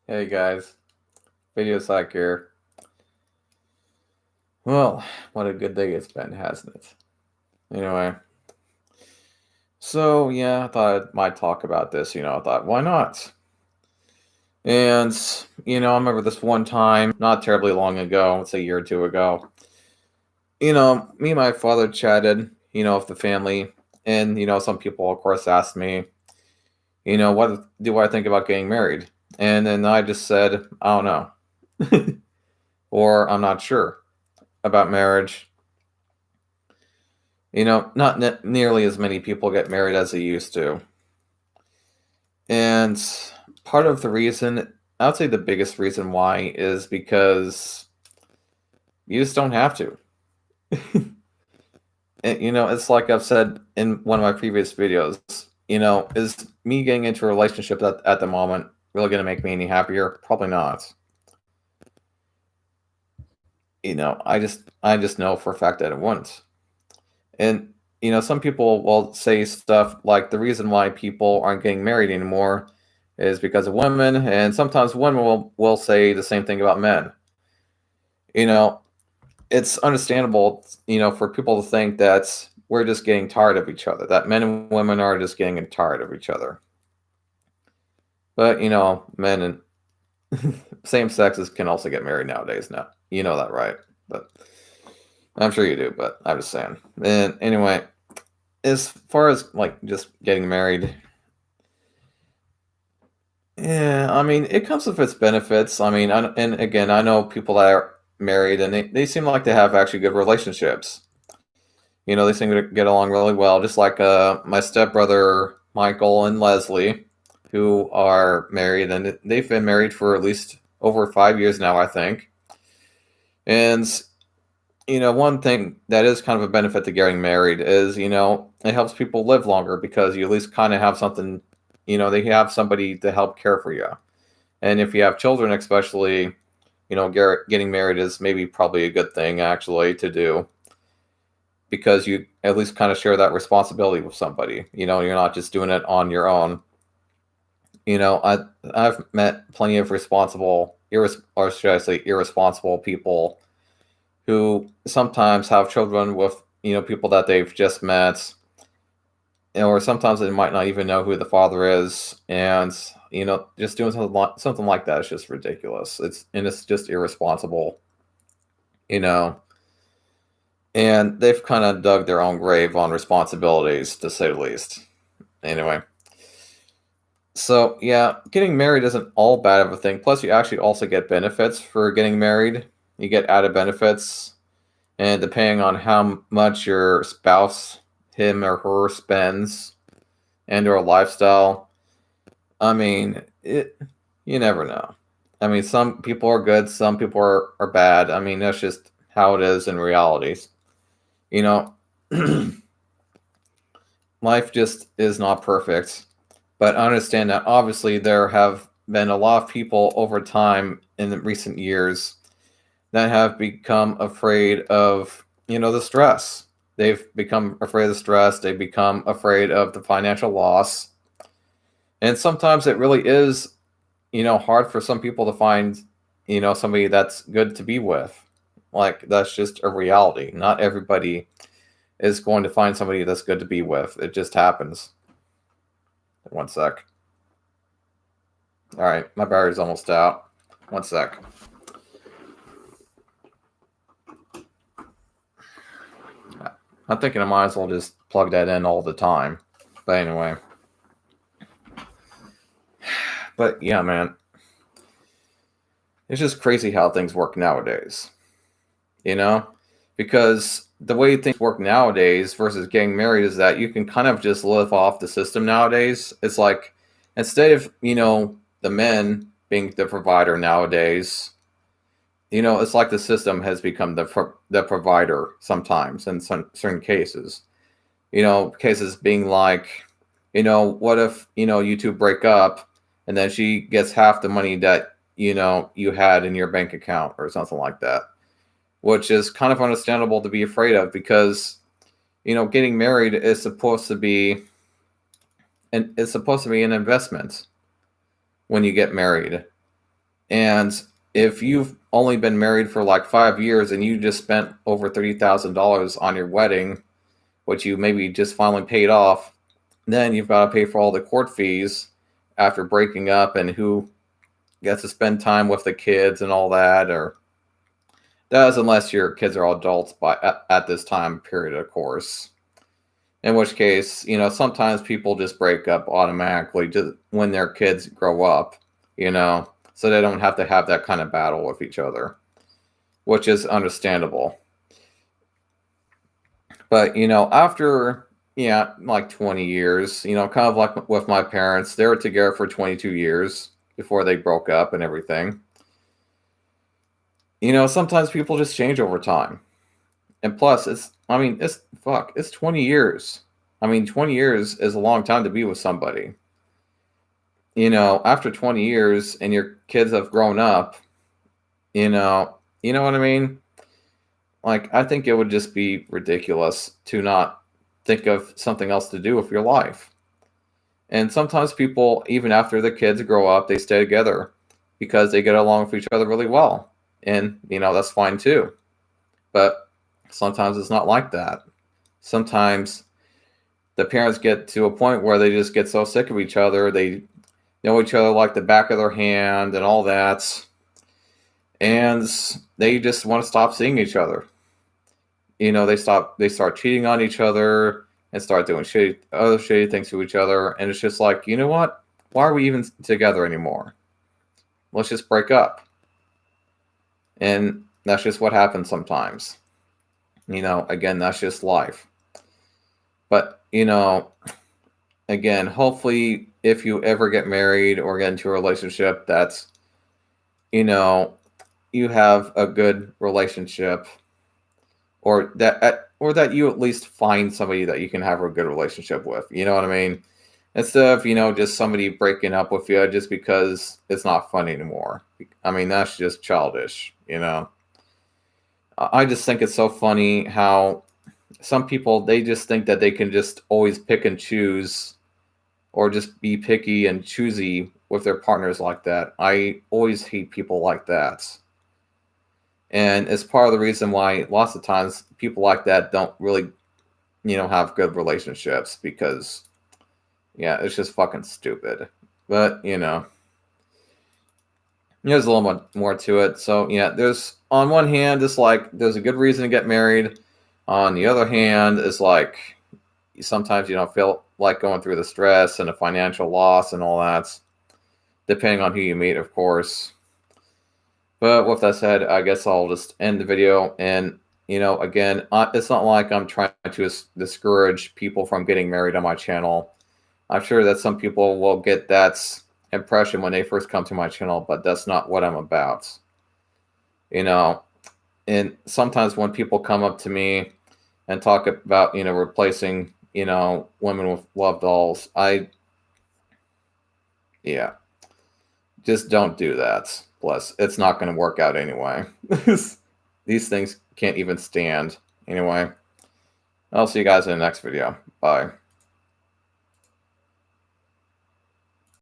Hey guys, Video Psych here. Well, what a good day it's been, hasn't it? Anyway, so yeah, I thought I might talk about this. I thought, why not? And, I remember this one time, not terribly long ago, let's say a year or two ago, me and my father chatted, with the family. And, some people, of course, asked me, what do I think about getting married? And then I just said, I don't know. Or I'm not sure about marriage. Not nearly as many people get married as they used to. And part of the reason, I would say the biggest reason why, is because you just don't have to. It's like I've said in one of my previous videos, is me getting into a relationship at the moment really going to make me any happier? Probably not. I just know for a fact that it wouldn't. And some people will say stuff like the reason why people aren't getting married anymore is because of women, and sometimes women will say the same thing about men. You know, it's understandable, for people to think that we're just getting tired of each other, that men and women are just getting tired of each other. But men and same sexes can also get married nowadays. Now you know that, right? But I'm sure you do. But I'm just saying. And anyway, as far as like just getting married, yeah, I mean, it comes with its benefits. I mean, and again, I know people that are married and they seem like they have actually good relationships. They seem to get along really well, just like my stepbrother Michael and Leslie, who are married, and they've been married for at least over 5 years now, I think. And one thing that is kind of a benefit to getting married is, it helps people live longer because you at least kind of have something, they have somebody to help care for you. And if you have children, especially, getting married is maybe probably a good thing actually to do because you at least kind of share that responsibility with somebody. You're not just doing it on your own. I've met plenty of or should I say, irresponsible people who sometimes have children with people that they've just met, or sometimes they might not even know who the father is, and just doing something like that is just ridiculous. It's just irresponsible, you know. And they've kind of dug their own grave on responsibilities, to say the least. Anyway, so yeah, getting married isn't all bad of a thing. Plus, you actually also get benefits for getting married. You get added benefits, and depending on how much your spouse, him or her, spends and or lifestyle, I mean, you never know. I mean, some people are good, some people are bad. I mean, that's just how it is in reality. You know, life just is not perfect. But I understand that obviously there have been a lot of people over time in the recent years that have become afraid of, the stress. They've become afraid of the stress. They've become afraid of the financial loss. And sometimes it really is, hard for some people to find, somebody that's good to be with. Like, that's just a reality. Not everybody is going to find somebody that's good to be with. It just happens. One sec. All right, my battery's almost out. One sec. I'm thinking I might as well just plug that in all the time. But anyway. But yeah, man. It's just crazy how things work nowadays. You know? Because the way things work nowadays versus getting married is that you can kind of just live off the system nowadays. It's like instead of, the men being the provider nowadays, it's like the system has become the provider sometimes in some certain cases. Cases being like, what if, you two break up and then she gets half the money that, you had in your bank account or something like that, which is kind of understandable to be afraid of because, getting married is supposed to be, and it's supposed to be an investment when you get married. And if you've only been married for like 5 years and you just spent over $30,000 on your wedding, which you maybe just finally paid off, then you've got to pay for all the court fees after breaking up, and who gets to spend time with the kids and all that, or does, unless your kids are all adults at this time period, of course. In which case, sometimes people just break up automatically just when their kids grow up, so they don't have to have that kind of battle with each other, which is understandable. But, after, like 20 years, kind of like with my parents, they were together for 22 years before they broke up and everything. Sometimes people just change over time. And plus, it's 20 years. 20 years is a long time to be with somebody. After 20 years and your kids have grown up, you know what I mean? Like, I think it would just be ridiculous to not think of something else to do with your life. And sometimes people, even after the kids grow up, they stay together because they get along with each other really well. And, that's fine too. But sometimes it's not like that. Sometimes the parents get to a point where they just get so sick of each other. They know each other like the back of their hand and all that. And they just want to stop seeing each other. They start cheating on each other and start doing other shitty things to each other. And it's just like, you know what? Why are we even together anymore? Let's just break up. And that's just what happens sometimes. Again, that's just life. But, again, hopefully if you ever get married or get into a relationship, that's, you have a good relationship, or that you at least find somebody that you can have a good relationship with. You know what I mean? Instead of, just somebody breaking up with you just because it's not fun anymore. That's just childish, I just think it's so funny how some people, they just think that they can just always pick and choose, or just be picky and choosy with their partners like that. I always hate people like that. And it's part of the reason why lots of times people like that don't really, have good relationships, because, it's just fucking stupid. But, there's a little more to it. So, there's, on one hand, it's like there's a good reason to get married. On the other hand, it's like sometimes you don't feel like going through the stress and the financial loss and all that, depending on who you meet, of course. But with that said, I guess I'll just end the video. And, again, it's not like I'm trying to discourage people from getting married on my channel. I'm sure that some people will get that impression when they first come to my channel, but that's not what I'm about. And sometimes when people come up to me and talk about, replacing, women with love dolls, just don't do that. Plus, it's not going to work out anyway. These things can't even stand. Anyway, I'll see you guys in the next video. Bye.